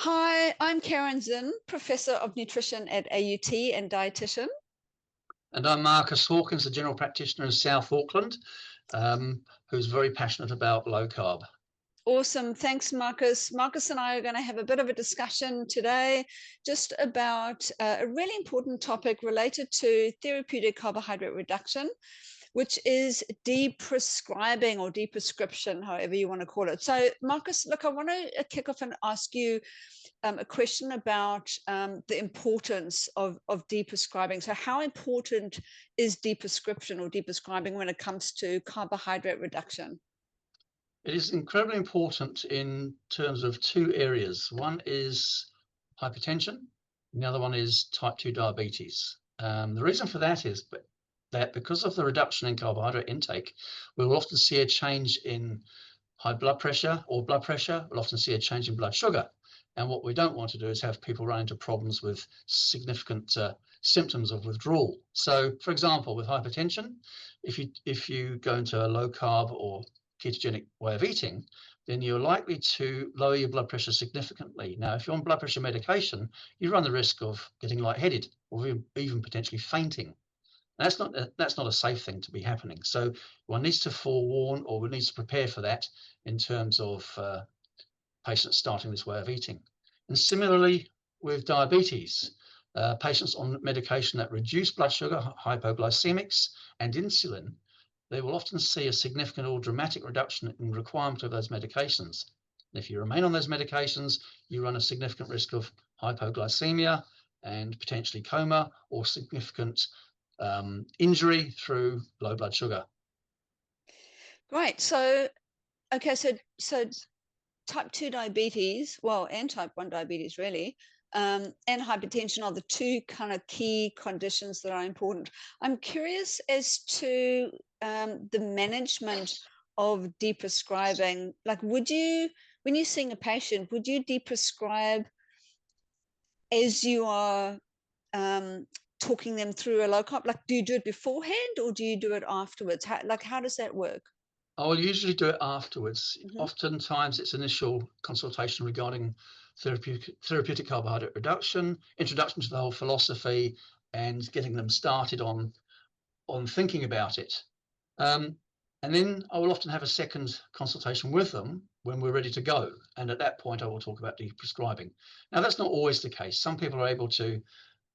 Hi, I'm Caryn Zinn, Professor of Nutrition at AUT and dietitian. And I'm Marcus Hawkins, the general practitioner in South Auckland, who's very passionate about low carb. Awesome. Thanks, Marcus. Marcus and I are going to have a bit of a discussion today just about a really important topic related to therapeutic carbohydrate reduction, which is deprescribing or deprescription, however you want to call it. So, Marcus, look, I want to kick off and ask you a question about the importance of deprescribing. So how important is deprescription or deprescribing when it comes to carbohydrate reduction? It is incredibly important in terms of two areas. One is hypertension, and the other one is type 2 diabetes. The reason for that is that because of the reduction in carbohydrate intake, we will often see a change in high blood pressure or blood pressure. We'll often see a change in blood sugar. And what we don't want to do is have people run into problems with significant symptoms of withdrawal. So, for example, with hypertension, if you go into a low carb or ketogenic way of eating, then you're likely to lower your blood pressure significantly. Now, if you're on blood pressure medication, you run the risk of getting lightheaded or even potentially fainting. That's not a safe thing to be happening. So one needs to forewarn, or one needs to prepare for that in terms of patients starting this way of eating. And similarly with diabetes, patients on medication that reduce blood sugar, hypoglycemics, and insulin, they will often see a significant or dramatic reduction in requirement of those medications. And if you remain on those medications, you run a significant risk of hypoglycemia and potentially coma or significant injury through low blood sugar. Great. So, okay, so type 2 diabetes, well, and type 1 diabetes really, and hypertension are the two kind of key conditions that are important. I'm curious as to the management of deprescribing. Like, when you're seeing a patient, would you deprescribe as you are talking them through a low carb? Like, do you do it beforehand or do you do it afterwards? How does that work? I will usually do it afterwards. Mm-hmm. Oftentimes it's initial consultation regarding therapeutic carbohydrate reduction, introduction to the whole philosophy, and getting them started on thinking about it. And then I will often have a second consultation with them when we're ready to go. And at that point, I will talk about deprescribing. Now, that's not always the case. Some people are able to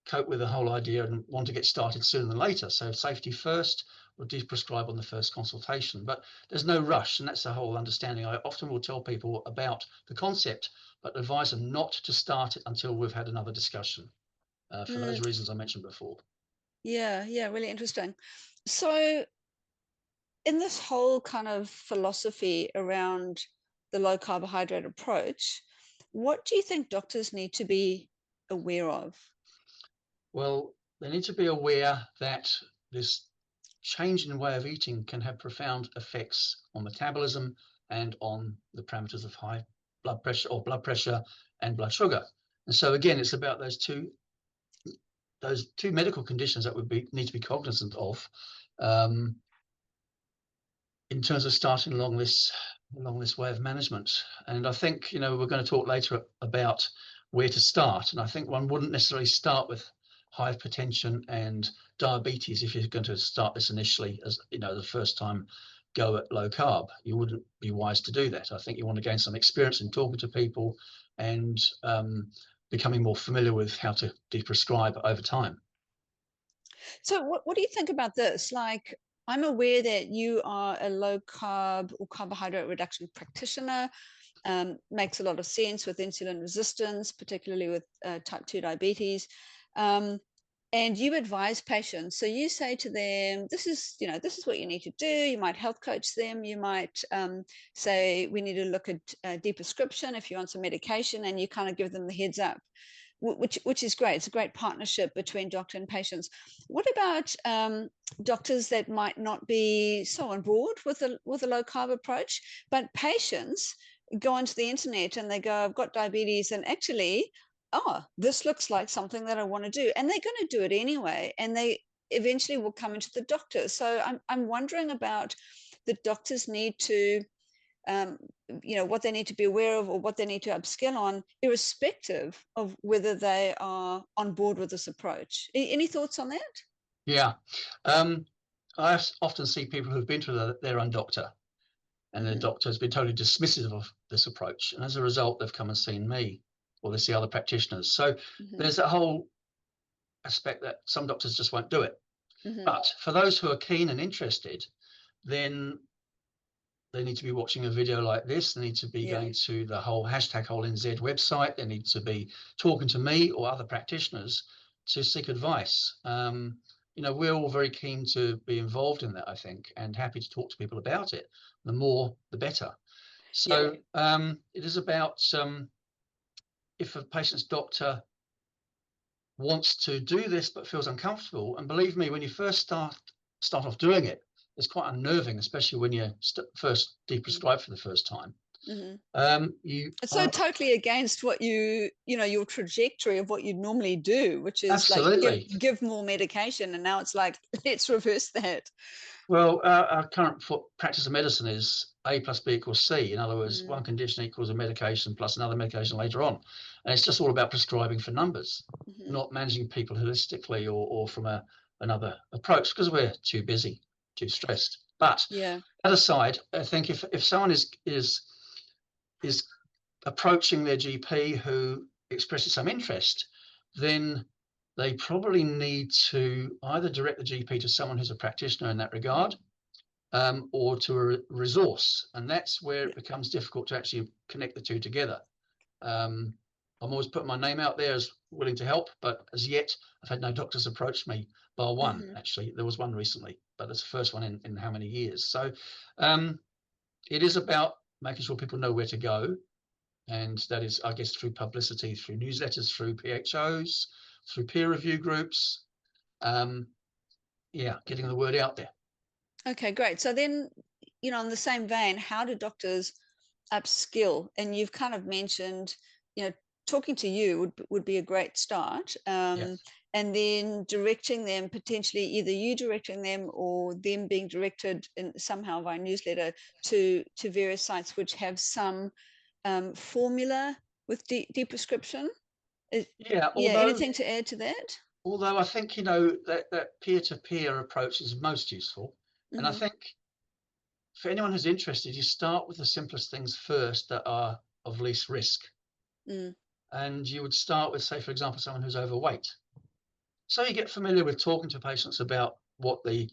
cope with the whole idea and want to get started sooner than later. So safety first, we'll deprescribe on the first consultation, but there's no rush. And that's the whole understanding. I often will tell people about the concept, but advise them not to start it until we've had another discussion for those reasons I mentioned before. Yeah, really interesting. So in this whole kind of philosophy around the low carbohydrate approach, what do you think doctors need to be aware of? Well, they need to be aware that this change in way of eating can have profound effects on metabolism and on the parameters of high blood pressure and blood sugar. And so again, it's about those two medical conditions that we need to be cognizant of in terms of starting along this way of management. And I think, we're going to talk later about where to start. And I think one wouldn't necessarily start with hypertension and diabetes if you're going to start this initially as, the first time go at low carb. You wouldn't be wise to do that. I think you want to gain some experience in talking to people and becoming more familiar with how to deprescribe over time. So what do you think about this? Like, I'm aware that you are a low carb or carbohydrate reduction practitioner. Makes a lot of sense with insulin resistance, particularly with type 2 diabetes. And you advise patients. So you say to them, this is what you need to do. You might health coach them. You might say, we need to look at deprescription if you're on some medication, and you kind of give them the heads up, which is great. It's a great partnership between doctor and patients. What about doctors that might not be so on board with a low carb approach, but patients go onto the internet and they go, I've got diabetes, and actually, this looks like something that I want to do, and they're going to do it anyway, and they eventually will come into the doctor. So I'm wondering about the doctor's need to what they need to be aware of or what they need to upskill on, irrespective of whether they are on board with this approach. Any thoughts on that? Yeah. I often see people who've been to their own doctor, and the doctor has been totally dismissive of this approach. And as a result, they've come and seen me, or they see other practitioners. So there's that whole aspect that some doctors just won't do it. But for those who are keen and interested, then they need to be watching a video like this. They need to be going to the whole #WholeNZ website. They need to be talking to me or other practitioners to seek advice. We're all very keen to be involved in that, I think, and happy to talk to people about it. The more, the better. So it is about if a patient's doctor wants to do this but feels uncomfortable, and believe me, when you first start off doing it, it's quite unnerving, especially when you first deprescribe for the first time. It's so totally against what your trajectory of what you'd normally do, which is absolutely like give more medication, and now it's like, let's reverse that. Well, our current practice of medicine is A plus B equals C. In other words, one condition equals a medication plus another medication later on. And it's just all about prescribing for numbers, not managing people holistically or from another approach, because we're too busy, too stressed. But that aside, I think if someone is approaching their GP who expresses some interest, then they probably need to either direct the GP to someone who's a practitioner in that regard, or to a resource. And that's where it becomes difficult to actually connect the two together. I'm always putting my name out there as willing to help, but as yet, I've had no doctors approach me, bar one, actually. There was one recently, but it's the first one in how many years? So it is about making sure people know where to go. And that is, I guess, through publicity, through newsletters, through PHOs, through peer review groups. Getting the word out there. Okay, great. So then, in the same vein, how do doctors upskill? And you've kind of mentioned, talking to you would be a great start. And then directing them, potentially either you directing them or them being directed somehow via newsletter to various sites which have some formula with deprescription. Anything to add to that? Although I think that peer-to-peer approach is most useful, and I think for anyone who's interested, you start with the simplest things first that are of least risk. And you would start with, say, for example, someone who's overweight. So you get familiar with talking to patients about what the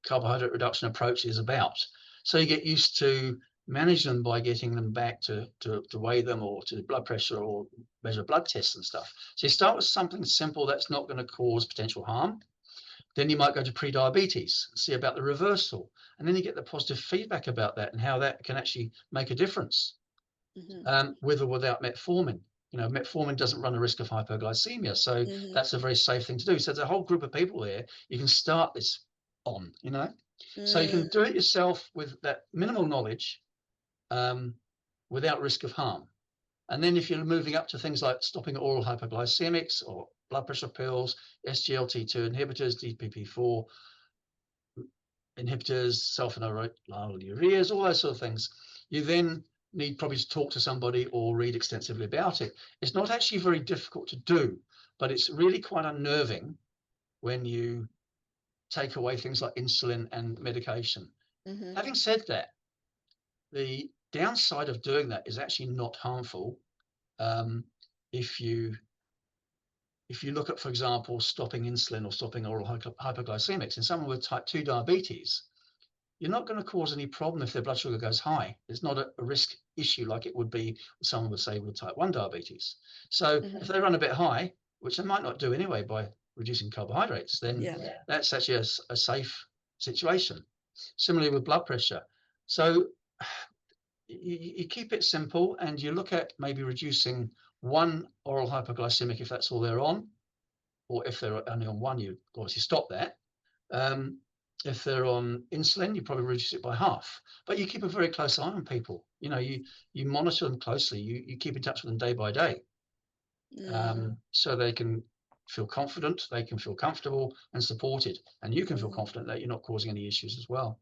carbohydrate reduction approach is about. So you get used to manage them by getting them back to weigh them, or to blood pressure, or measure blood tests and stuff. So you start with something simple that's not going to cause potential harm. Then you might go to pre-diabetes, see about the reversal, and then you get the positive feedback about that and how that can actually make a difference, with or without metformin. Metformin doesn't run a risk of hypoglycemia, so that's a very safe thing to do. So there's a whole group of people there you can start this on, So you can do it yourself with that minimal knowledge, without risk of harm. And then if you're moving up to things like stopping oral hypoglycemics or blood pressure pills, SGLT2 inhibitors, DPP4 inhibitors, sulfonylureas, all those sort of things, you then need probably to talk to somebody or read extensively about it. It's not actually very difficult to do, but it's really quite unnerving when you take away things like insulin and medication. Having said that, the downside of doing that is actually not harmful. If you look at, for example, stopping insulin or stopping oral hypoglycemics in someone with type 2 diabetes, you're not going to cause any problem if their blood sugar goes high. It's not a risk issue like it would be with someone with, say, with type 1 diabetes. So if they run a bit high, which they might not do anyway by reducing carbohydrates, then that's actually a safe situation. Similarly with blood pressure. So you keep it simple, and you look at maybe reducing one oral hypoglycemic if that's all they're on, or if they're only on one, you obviously stop that. If they're on insulin, you probably reduce it by half. But you keep a very close eye on people. You monitor them closely. You keep in touch with them day by day, so they can feel confident, they can feel comfortable and supported, and you can feel confident that you're not causing any issues as well.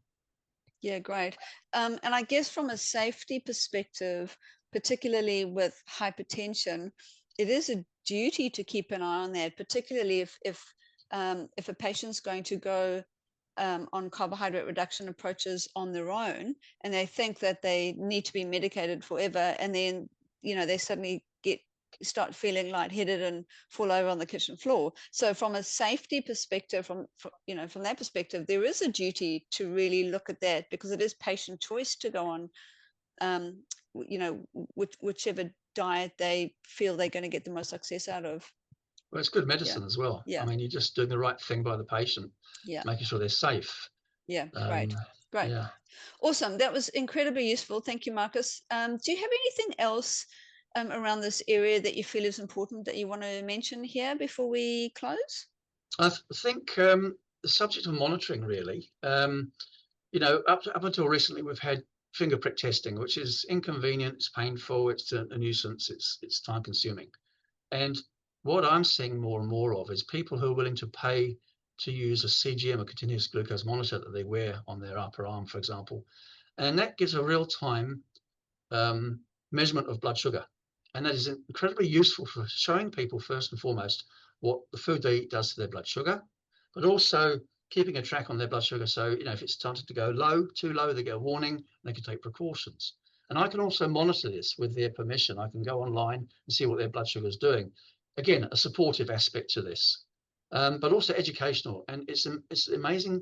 Yeah, great. And I guess from a safety perspective, particularly with hypertension, it is a duty to keep an eye on that, particularly if a patient's going to go on carbohydrate reduction approaches on their own, and they think that they need to be medicated forever, and then they suddenly start feeling lightheaded and fall over on the kitchen floor. So from a safety perspective, from that perspective, there is a duty to really look at that, because it is patient choice to go on um, whichever diet they feel they're going to get the most success out of. Well, it's good Yeah, medicine as well. I yeah, mean, you're just doing the right thing by the patient, yeah, making sure they're safe. yeah. Um, Great, great. yeah. Awesome. That was incredibly useful. Thank you, Marcus. Do you have anything else around this area that you feel is important that you want to mention here before we close? I think the subject of monitoring, really, up until recently, we've had finger prick testing, which is inconvenient, it's painful, it's a nuisance, it's time consuming. And what I'm seeing more and more of is people who are willing to pay to use a CGM, a continuous glucose monitor that they wear on their upper arm, for example. And that gives a real-time measurement of blood sugar. And that is incredibly useful for showing people, first and foremost, what the food they eat does to their blood sugar, but also keeping a track on their blood sugar. So, if it's started to go low, too low, they get a warning, and they can take precautions. And I can also monitor this with their permission. I can go online and see what their blood sugar is doing. Again, a supportive aspect to this, but also educational. And it's amazing.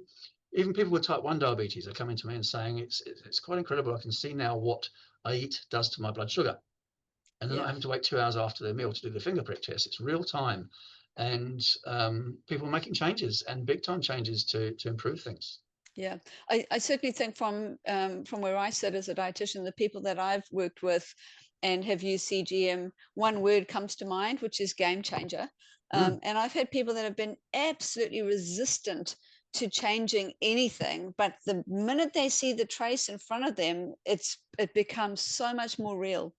Even people with type 1 diabetes are coming to me and saying it's quite incredible. I can see now what I eat does to my blood sugar. And they're not Yeah. having to wait 2 hours after their meal to do the finger prick test. It's real time. And people are making changes, and big time changes to improve things. Yeah, I certainly think from where I sit as a dietitian, the people that I've worked with and have used CGM, one word comes to mind, which is game changer. And I've had people that have been absolutely resistant to changing anything, but the minute they see the trace in front of them, it becomes so much more real.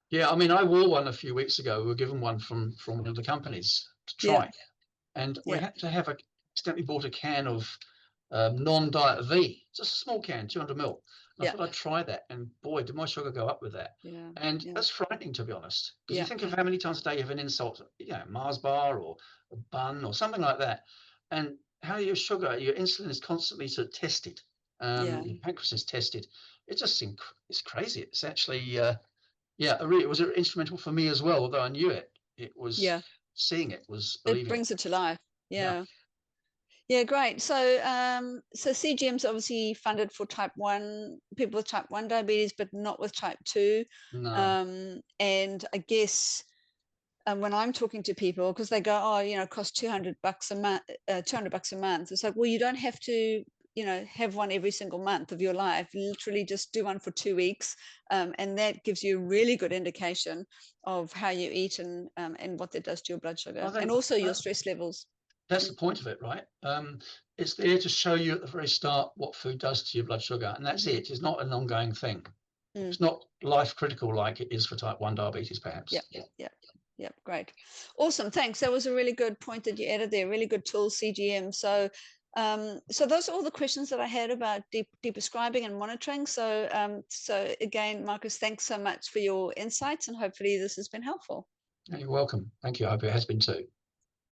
Yeah, I mean, I wore one a few weeks ago. We were given one from one of the companies to Yeah, try, and we yeah, had to have accidentally bought a can of non-diet V, just a small can, 200 ml. And I yeah, thought I'd try that, and boy, did my sugar go up with that. yeah, And yeah, that's frightening, to be honest, because you yeah, think of how many times a day you have an insult, Mars bar or a bun or something like that, and how your sugar, your insulin is constantly sort of tested, yeah, your pancreas is tested. It's crazy. It's actually, yeah, it was instrumental for me as well, although I knew it. It was yeah. seeing it was It believing it. brings it to life. Yeah. Yeah. Yeah, great. So CGM's obviously funded for type 1 people with type 1 diabetes, but not with type 2. No. And I guess when I'm talking to people, because they go, oh, it costs $200 a month, $200 a month. It's like, well, you don't have to, have one every single month of your life. Literally, just do one for 2 weeks, and that gives you a really good indication of how you eat and what that does to your blood I sugar, and think also your stress levels. that's the point of it, right? It's there to show you at the very start what food does to your blood sugar, and that's Mm-hmm. it. It's not an ongoing thing. Mm. It's not life critical like it is for type 1 diabetes, Yeah, perhaps. Yeah. yeah, yeah. Great. Awesome. Thanks. That was a really good point that you added there. Really good tool, CGM. So those are all the questions that I had about deprescribing and monitoring. So again, Marcus, thanks so much for your insights, and hopefully this has been helpful. You're welcome. Thank you. I hope it has been too.